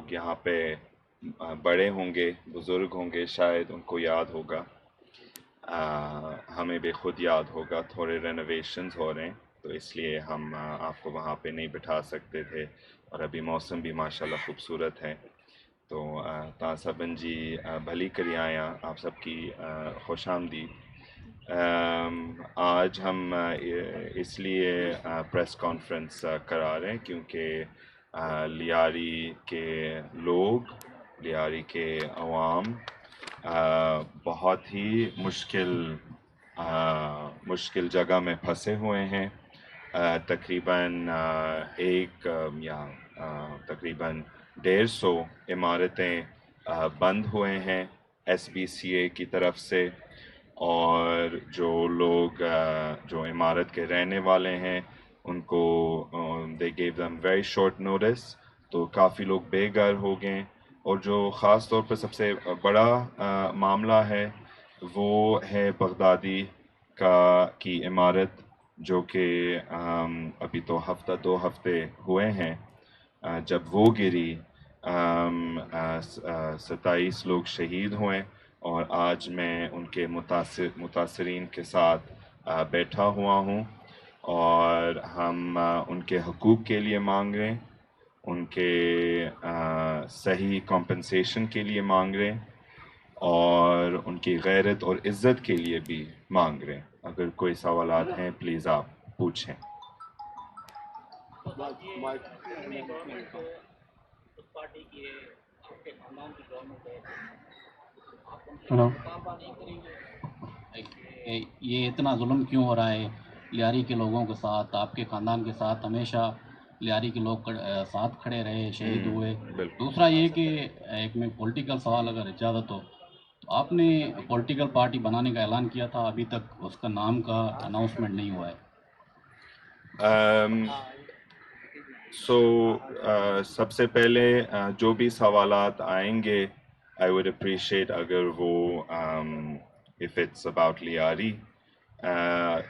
لوگ یہاں پہ بڑے ہوں گے، بزرگ ہوں گے، شاید ان کو یاد ہوگا، ہمیں بھی خود یاد ہوگا، تھوڑے رینوویشنز ہو رہے ہیں تو اس لیے ہم آپ کو وہاں پہ نہیں بٹھا سکتے تھے، اور ابھی موسم بھی ماشاءاللہ خوبصورت ہے۔ تو تاسبن جی بھلی کری آیا، آپ سب کی خوش آمدید۔ آج ہم اس لیے پریس کانفرنس کرا رہے ہیں کیونکہ لیاری کے لوگ، لیاری کے عوام بہت ہی مشکل جگہ میں پھنسے ہوئے ہیں۔ تقریباً تقریباً 150 عمارتیں بند ہوئے ہیں ایس بی سی اے کی طرف سے، اور جو لوگ جو عمارت کے رہنے والے ہیں ان کو they gave them very short notice، تو کافی لوگ بے گھر ہو گئے۔ اور جو خاص طور پر سب سے بڑا معاملہ ہے وہ ہے بغدادی کی عمارت، جو کہ ابھی تو ہفتہ 2 ہفتے ہوئے ہیں جب وہ گری، 27 لوگ شہید ہوئے، اور آج میں ان کے متاثرین کے ساتھ بیٹھا ہوا ہوں، اور ہم ان کے حقوق کے لیے مانگ رہے ہیں، ان کے صحیح کمپنسیشن کے لیے مانگ رہے ہیں، اور ان کی غیرت اور عزت کے لیے بھی مانگ رہے ہیں۔ اگر کوئی سوالات ہیں پلیز آپ پوچھیں۔ ہلو، یہ اتنا ظلم کیوں ہو رہا ہے لیاری کے لوگوں کے ساتھ؟ آپ کے خاندان کے ساتھ ہمیشہ لیاری کے لوگ ساتھ کھڑے رہے، شہید ہوئے۔ بالکل۔ دوسرا یہ کہ ایک میں پولیٹیکل سوال اگر اجازت ہو تو آپ نے پولیٹیکل پارٹی بنانے کا اعلان کیا تھا، ابھی تک اس کا نام کا اناؤنسمنٹ نہیں ہوا ہے۔ سب سے پہلے جو بھی سوالات آئیں گے I would appreciate اگر وہ if it's about لیاری،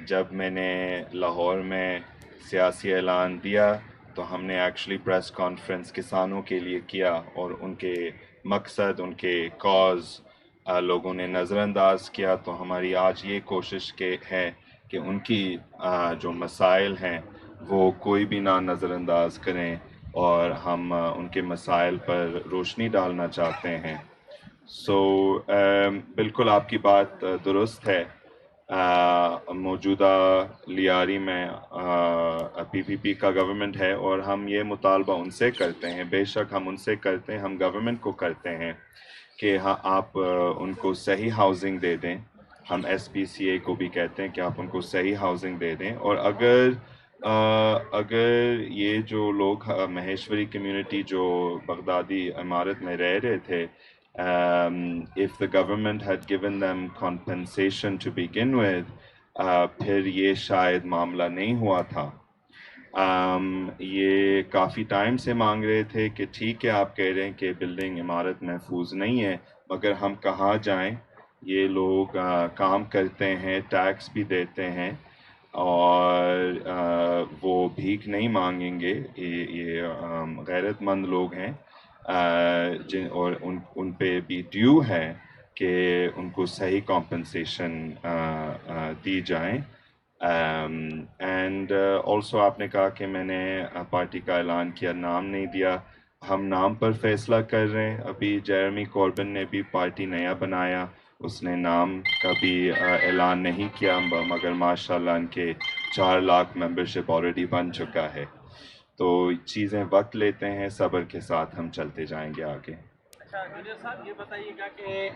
جب میں نے لاہور میں سیاسی اعلان دیا تو ہم نے ایکچولی پریس کانفرنس کسانوں کے لیے کیا، اور ان کے مقصد، ان کے کاز لوگوں نے نظر انداز کیا، تو ہماری آج یہ کوشش ہے کہ ان کی جو مسائل ہیں وہ کوئی بھی نہ نظر انداز کریں، اور ہم ان کے مسائل پر روشنی ڈالنا چاہتے ہیں۔ بالکل آپ کی بات درست ہے۔ موجودہ لیاری میں پی پی پی کا گورنمنٹ ہے، اور ہم یہ مطالبہ ان سے کرتے ہیں، بے شک ہم ان سے کرتے ہیں، ہم گورنمنٹ کو کرتے ہیں کہ ہاں آپ ان کو صحیح ہاؤسنگ دے دیں۔ ہم ایس پی سی اے کو بھی کہتے ہیں کہ آپ ان کو صحیح ہاؤسنگ دے دیں، اور اگر یہ جو لوگ مہیشوری کمیونٹی جو بغدادی عمارت میں رہ رہے تھے، if the government had given them compensation to begin with، پھر یہ شاید معاملہ نہیں ہوا تھا۔ یہ کافی ٹائم سے مانگ رہے تھے کہ ٹھیک ہے آپ کہہ رہے ہیں کہ بلڈنگ عمارت محفوظ نہیں ہے، مگر ہم کہاں جائیں؟ یہ لوگ کام کرتے ہیں، ٹیکس بھی دیتے ہیں، اور وہ بھیک نہیں مانگیں گے۔ یہ غیرت مند لوگ ہیں، اور ان پہ بھی ڈیو ہے کہ ان کو صحیح کمپنسیشن دی جائیں۔ اینڈ آلسو آپ نے کہا کہ میں نے پارٹی کا اعلان کیا، نام نہیں دیا۔ ہم نام پر فیصلہ کر رہے ہیں۔ ابھی جیرمی کوربن نے بھی پارٹی نیا بنایا، اس نے نام کا بھی اعلان نہیں کیا، مگر ماشاءاللہ ان کے 4 لاکھ ممبرشپ آلریڈی بن چکا ہے۔ تو چیزیں وقت لیتے ہیں، صبر کے ساتھ ہم چلتے جائیں گے آگے۔ اچھا جنید صاحب، یہ بتائیے گا کہ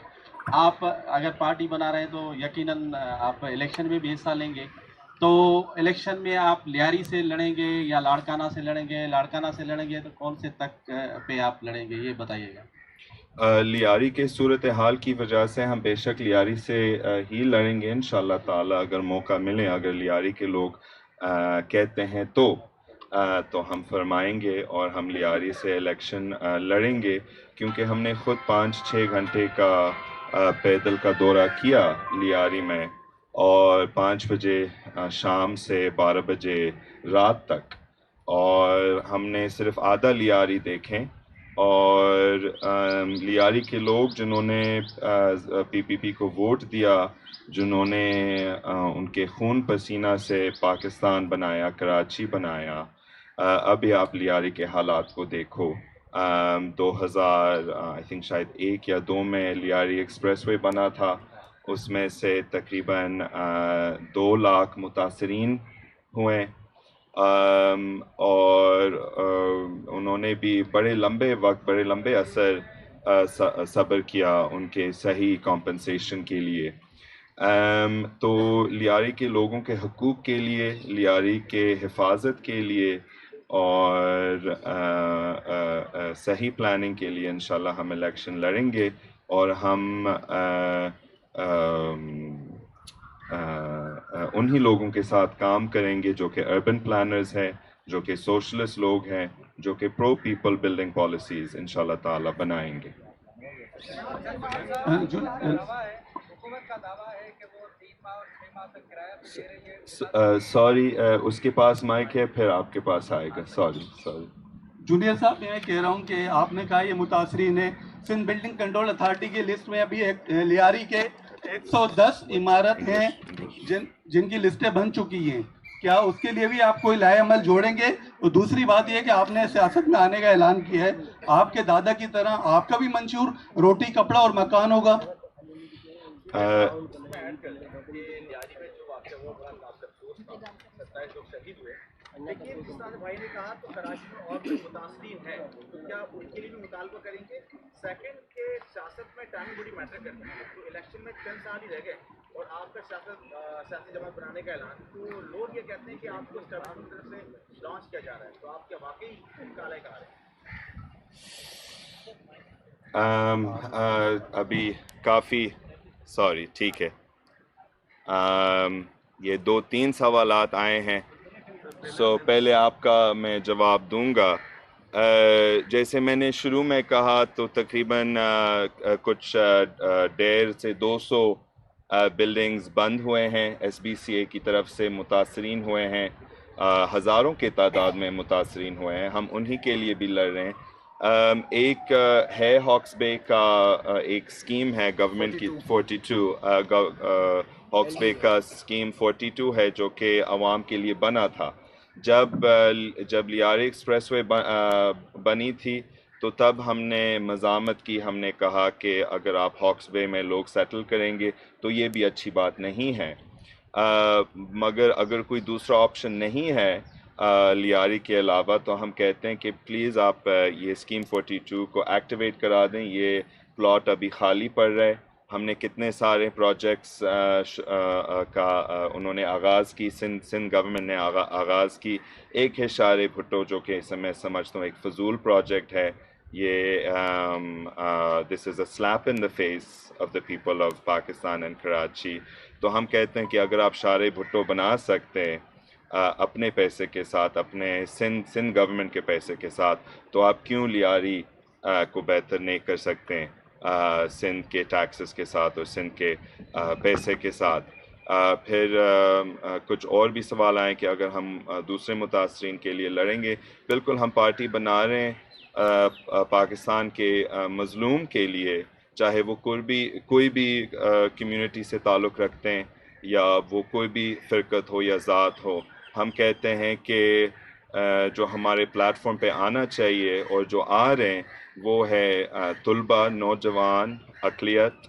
آپ اگر پارٹی بنا رہے ہیں تو یقیناً آپ الیکشن میں بھی حصہ لیں گے، تو الیکشن میں آپ لیاری سے لڑیں گے یا لاڑکانہ سے لڑیں گے؟ لاڑکانہ سے لڑیں گے تو کون سے تک پہ آپ لڑیں گے، یہ بتائیے گا۔ لیاری کے صورتحال کی وجہ سے ہم بے شک لیاری سے ہی لڑیں گے انشاءاللہ تعالی، اگر موقع ملے، اگر لیاری کے لوگ کہتے ہیں تو ہم فرمائیں گے، اور ہم لیاری سے الیکشن لڑیں گے، کیونکہ ہم نے خود 5-6 گھنٹے کا پیدل کا دورہ کیا لیاری میں، اور 5 بجے شام سے 12 بجے رات تک، اور ہم نے صرف آدھا لیاری دیکھیں، اور لیاری کے لوگ جنہوں نے پی پی پی کو ووٹ دیا، جنہوں نے ان کے خون پسینہ سے پاکستان بنایا، کراچی بنایا، ابھی آپ لیاری کے حالات کو دیکھو. 2000 آئی تھنک شاید 1 یا 2 میں لیاری ایکسپریس وے بنا تھا، اس میں سے تقریباً 2 لاکھ متاثرین ہوئے، اور انہوں نے بھی بڑے لمبے وقت، بڑے لمبے عرصے صبر کیا ان کے صحیح کمپنسیشن کے لیے. تو لیاری کے لوگوں کے حقوق کے لیے، لیاری کے حفاظت کے لیے اور صحیح پلاننگ کے لیے انشاءاللہ ہم الیکشن لڑیں گے، اور ہم انہی لوگوں کے ساتھ کام کریں گے جو کہ اربن پلانرز ہیں، جو کہ سوشلسٹ لوگ ہیں، جو کہ پرو پیپل بلڈنگ پالیسیز انشاءاللہ تعالی بنائیں گے. سوری، اس کے پاس مائک ہے، پھر آپ کے پاس آئے گا. سوری. جونیئر صاحب، میں کہہ رہا ہوں کہ آپ نے کہا یہ متاثرین ہیں. سندھ بلڈنگ کنٹرول اتھارٹی کی لسٹ میں ابھی لیاری کے 110 عمارت ہیں جن کی لسٹیں بن چکی ہیں. کیا اس کے لیے بھی آپ کوئی لائحہ عمل جوڑیں گے؟ اور دوسری بات یہ کہ آپ نے سیاست میں آنے کا اعلان کیا ہے، آپ کے دادا کی طرح آپ کا بھی منشور روٹی، کپڑا اور مکان ہوگا؟ لیکن جس طرح بھائی نے کہا تو کراچی میں اور بھی متاثرین ہیں، تو کیا ان کے لیے بھی مطالبہ کریں گے؟ سیکنڈ کہ سیاست میں ٹائم بڑی میٹر کرتی ہے، تو الیکشن میں 10 سال ہی رہ گئے اور آپ کا سیاسی جماعت بنانے کا اعلان، تو لوگ یہ کہتے ہیں کہ آپ کو اسٹیبلشمنٹ کی طرف سے لانچ کیا جا رہا ہے، تو آپ کیا واقعی کالے کہا رہے ہیں؟ ابھی کافی سوری، ٹھیک ہے. یہ 2-3 سوالات آئے ہیں، پہلے آپ کا میں جواب دوں گا. جیسے میں نے شروع میں کہا تو تقریباً کچھ 150 سے 200 بلڈنگز بند ہوئے ہیں، ایس بی سی اے کی طرف سے متاثرین ہوئے ہیں، ہزاروں کے تعداد میں متاثرین ہوئے ہیں. ہم انہی کے لیے بھی لڑ رہے ہیں. ایک ہے ہاکس بے کا ایک اسکیم ہے گورنمنٹ کی 42 ہاکس بے کا اسکیم 42 ہے جو کہ عوام کے لیے بنا تھا. جب لیاری ایکسپریس وے بنی تھی تو تب ہم نے مزاحمت کی، ہم نے کہا کہ اگر آپ ہاکس بے میں لوگ سیٹل کریں گے تو یہ بھی اچھی بات نہیں ہے، مگر اگر کوئی دوسرا آپشن نہیں ہے لیاری کے علاوہ تو ہم کہتے ہیں کہ پلیز آپ یہ اسکیم 42 کو ایکٹیویٹ کرا دیں. یہ پلاٹ ابھی خالی پڑ رہے. ہم نے کتنے سارے پروجیکٹس کا انہوں نے آغاز کی، سندھ گورنمنٹ نے آغاز کی. ایک ہے شارے بھٹو جو کہ میں سمجھتا ہوں ایک فضول پروجیکٹ ہے. یہ this is a slap in the face of the people of Pakistan and Karachi. تو ہم کہتے ہیں کہ اگر آپ شارے بھٹو بنا سکتے ہیں اپنے پیسے کے ساتھ، اپنے سندھ گورنمنٹ کے پیسے کے ساتھ، تو آپ کیوں لیاری کو بہتر نہیں کر سکتے ہیں سندھ کے ٹیکسز کے ساتھ اور سندھ کے پیسے کے ساتھ. پھر کچھ اور بھی سوال آئے کہ اگر ہم دوسرے متاثرین کے لیے لڑیں گے. بالکل ہم پارٹی بنا رہے ہیں پاکستان کے مظلوم کے لیے، چاہے وہ کوئی بھی کمیونٹی سے تعلق رکھتے ہیں یا وہ کوئی بھی فرقت ہو یا ذات ہو. ہم کہتے ہیں کہ جو ہمارے پلیٹ فارم پہ آنا چاہیے اور جو آ رہے ہیں وہ ہے طلبہ، نوجوان، اقلیت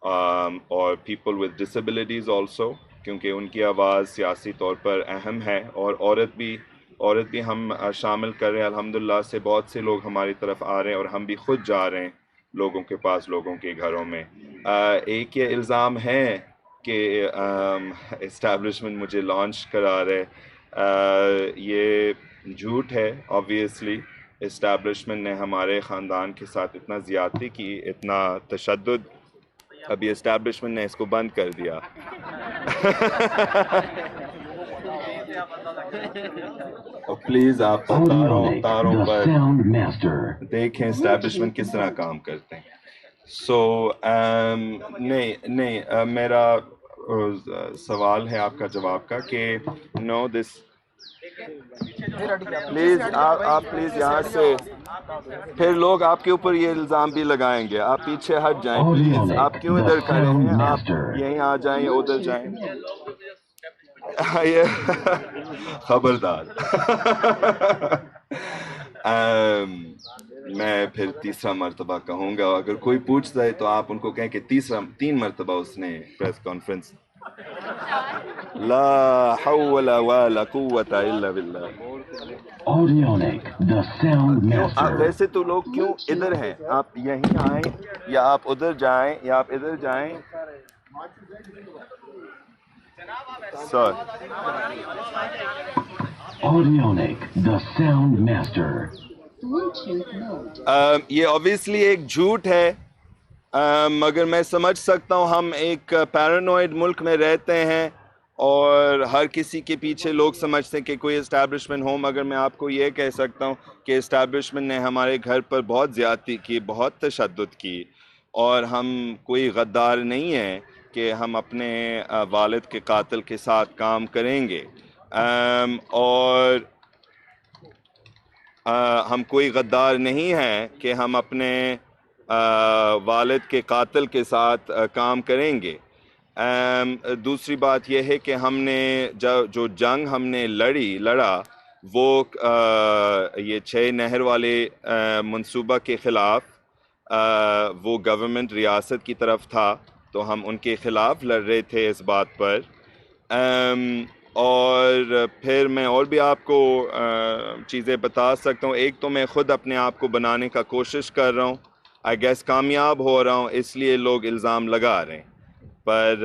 اور پیپل ود ڈسیبلٹیز آلسو، کیونکہ ان کی آواز سیاسی طور پر اہم ہے. اور عورت بھی ہم شامل کر رہے ہیں. الحمدللہ سے بہت سے لوگ ہماری طرف آ رہے ہیں اور ہم بھی خود جا رہے ہیں لوگوں کے پاس، لوگوں کے گھروں میں. ایک یہ الزام ہے کہ اسٹیبلشمنٹ مجھے لانچ کرا رہے، یہ جھوٹ ہے. آبویسلی اسٹیبلشمنٹ نے ہمارے خاندان کے ساتھ اتنا زیادتی کی، اتنا تشدد، ابھی اسٹیبلشمنٹ نے اس کو بند کر دیا. پلیز آپ تاروں پر دیکھیں اسٹیبلشمنٹ کس طرح کام کرتے ہیں. نہیں میرا سوال ہے آپ کا جواب کا کہ نو دس پلیز آپ پلیز یہاں سے پھر لوگ آپ کے اوپر یہ الزام بھی لگائیں گے. آپ پیچھے ہٹ جائیں پلیز. آپ کیوں ادھر کھڑے ہیں؟ آپ یہیں آ جائیں یا ادھر جائیں. خبردار. میں پھر تیسرا مرتبہ کہوں گا. اگر کوئی پوچھتا ہے تو آپ ان کو کہیں کہ 3 مرتبہ اس نے پریس کانفرنس. لا حول ولا قوت الا باللہ. ویسے تو لوگ کیوں ادھر ہیں؟ آپ یہیں آئیں یا آپ ادھر جائیں یا آپ ادھر جائیں. سر یہ obviously ایک جھوٹ ہے، مگر میں سمجھ سکتا ہوں. ہم ایک پیرانوئڈ ملک میں رہتے ہیں اور ہر کسی کے پیچھے لوگ سمجھتے ہیں کہ کوئی اسٹیبلشمنٹ ہو. مگر میں آپ کو یہ کہہ سکتا ہوں کہ اسٹیبلشمنٹ نے ہمارے گھر پر بہت زیادتی کی، بہت تشدد کی، اور ہم کوئی غدار نہیں ہیں کہ ہم اپنے والد کے قاتل کے ساتھ کام کریں گے. اور ہم کوئی غدار نہیں ہیں کہ ہم اپنے والد کے قاتل کے ساتھ کام کریں گے. دوسری بات یہ ہے کہ ہم نے جو جنگ ہم نے لڑا وہ یہ 6 نہر والے منصوبہ کے خلاف، وہ گورنمنٹ ریاست کی طرف تھا تو ہم ان کے خلاف لڑ رہے تھے اس بات پر. اور پھر میں اور بھی آپ کو چیزیں بتا سکتا ہوں. ایک تو میں خود اپنے آپ کو بنانے کا کوشش کر رہا ہوں، آئی گیس کامیاب ہو رہا ہوں، اس لیے لوگ الزام لگا رہے ہیں. پر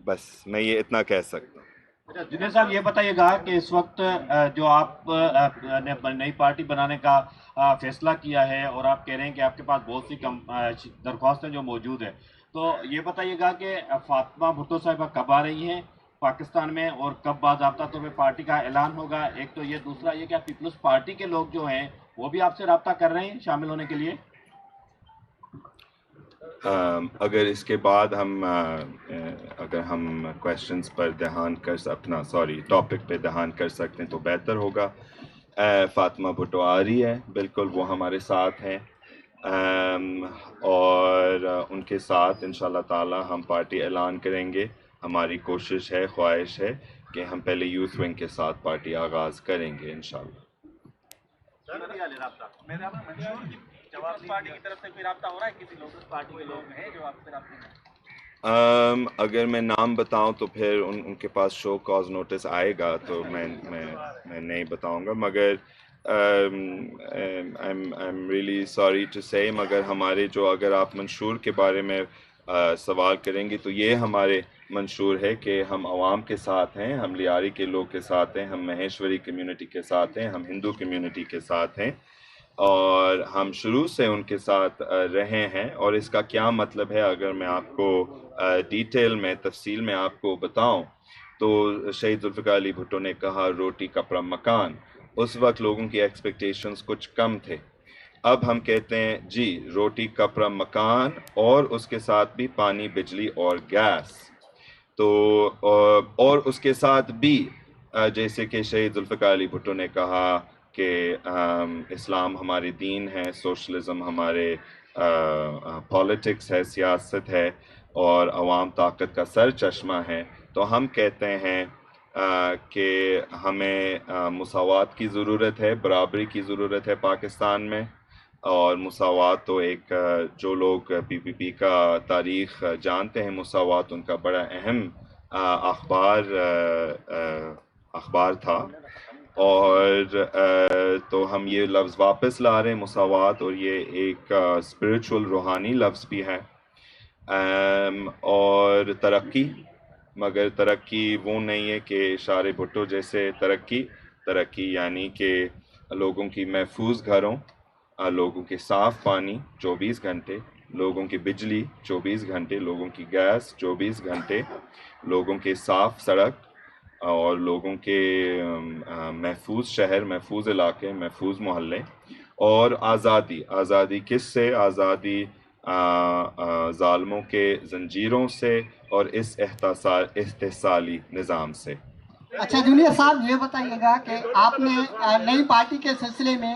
بس میں یہ اتنا کہہ سکتا ہوں. جنید صاحب یہ بتائیے گا کہ اس وقت جو آپ نے نئی پارٹی بنانے کا فیصلہ کیا ہے اور آپ کہہ رہے ہیں کہ آپ کے پاس بہت سی درخواستیں جو موجود ہیں، تو یہ بتائیے گا کہ فاطمہ بھٹو صاحبہ کب آ رہی ہیں پاکستان میں اور کب باضابطہ طور پہ پارٹی کا اعلان ہوگا؟ ایک تو یہ، دوسرا یہ کہ پیپلز پارٹی کے لوگ جو ہیں وہ بھی آپ سے رابطہ کر رہے ہیں شامل ہونے کے لیے؟ اگر اس کے بعد اگر ہم کویشچنز پر دھیان ٹاپک پہ دھیان کر سکتے ہیں تو بہتر ہوگا. فاطمہ بھٹو آ رہی ہے، بالکل وہ ہمارے ساتھ ہیں، اور ان کے ساتھ انشاءاللہ تعالی ہم پارٹی اعلان کریں گے. ہماری کوشش ہے، خواہش ہے کہ ہم پہلے یوتھ ونگ کے ساتھ پارٹی آغاز کریں گے انشاءاللہ. پارٹی کی طرف سے کوئی رابطہ ہو رہا ہے؟ کسی لوگ پارٹی کے لوگ ہیں جو آپ سے رابطے میں؟ اگر میں نام بتاؤں تو پھر ان کے پاس شو کاز نوٹس آئے گا تو میں نہیں بتاؤں گا. مگر I'm really sorry to say، مگر ہمارے اگر آپ منشور کے بارے میں سوال کریں گے تو یہ ہمارے منشور ہے کہ ہم عوام کے ساتھ ہیں، ہم لیاری کے لوگ کے ساتھ ہیں، ہم مہیشوری کمیونٹی کے ساتھ ہیں، ہم ہندو کمیونٹی کے ساتھ ہیں، اور ہم شروع سے ان کے ساتھ رہے ہیں. اور اس کا کیا مطلب ہے اگر میں آپ کو ڈیٹیل میں، تفصیل میں آپ کو بتاؤں تو شہید ذوالفقار علی بھٹو نے کہا روٹی کپڑا مکان. اس وقت لوگوں کی ایکسپیکٹیشنز کچھ کم تھے. اب ہم کہتے ہیں جی روٹی کپڑا مکان اور اس کے ساتھ بھی پانی، بجلی اور گیس. تو اور اس کے ساتھ بھی جیسے کہ شہید ذوالفقار علی بھٹو نے کہا کہ اسلام ہمارے دین ہے، سوشلزم ہمارے پالیٹکس ہے، سیاست ہے، اور عوام طاقت کا سر چشمہ ہے. تو ہم کہتے ہیں کہ ہمیں مساوات کی ضرورت ہے، برابری کی ضرورت ہے پاکستان میں. اور مساوات تو ایک جو لوگ PPP کا تاریخ جانتے ہیں، مساوات ان کا بڑا اہم اخبار تھا. اور تو ہم یہ لفظ واپس لا رہے ہیں مساوات، اور یہ ایک اسپرچول روحانی لفظ بھی ہے. اور ترقی، مگر ترقی وہ نہیں ہے کہ اشارے بھٹو جیسے ترقی یعنی کہ لوگوں کی محفوظ گھروں، لوگوں کے صاف پانی 24 گھنٹے، لوگوں کی بجلی 24 گھنٹے، لوگوں کی گیس 24 گھنٹے، لوگوں کے صاف سڑک، اور لوگوں کے محفوظ شہر، محفوظ علاقے، محفوظ محلے. اور آزادی کس سے؟ آزادی ظالموں کے زنجیروں سے اور اس استحصالی نظام سے. اچھا جونیئر صاحب یہ بتائیے گا کہ آپ نے نئی پارٹی کے سلسلے میں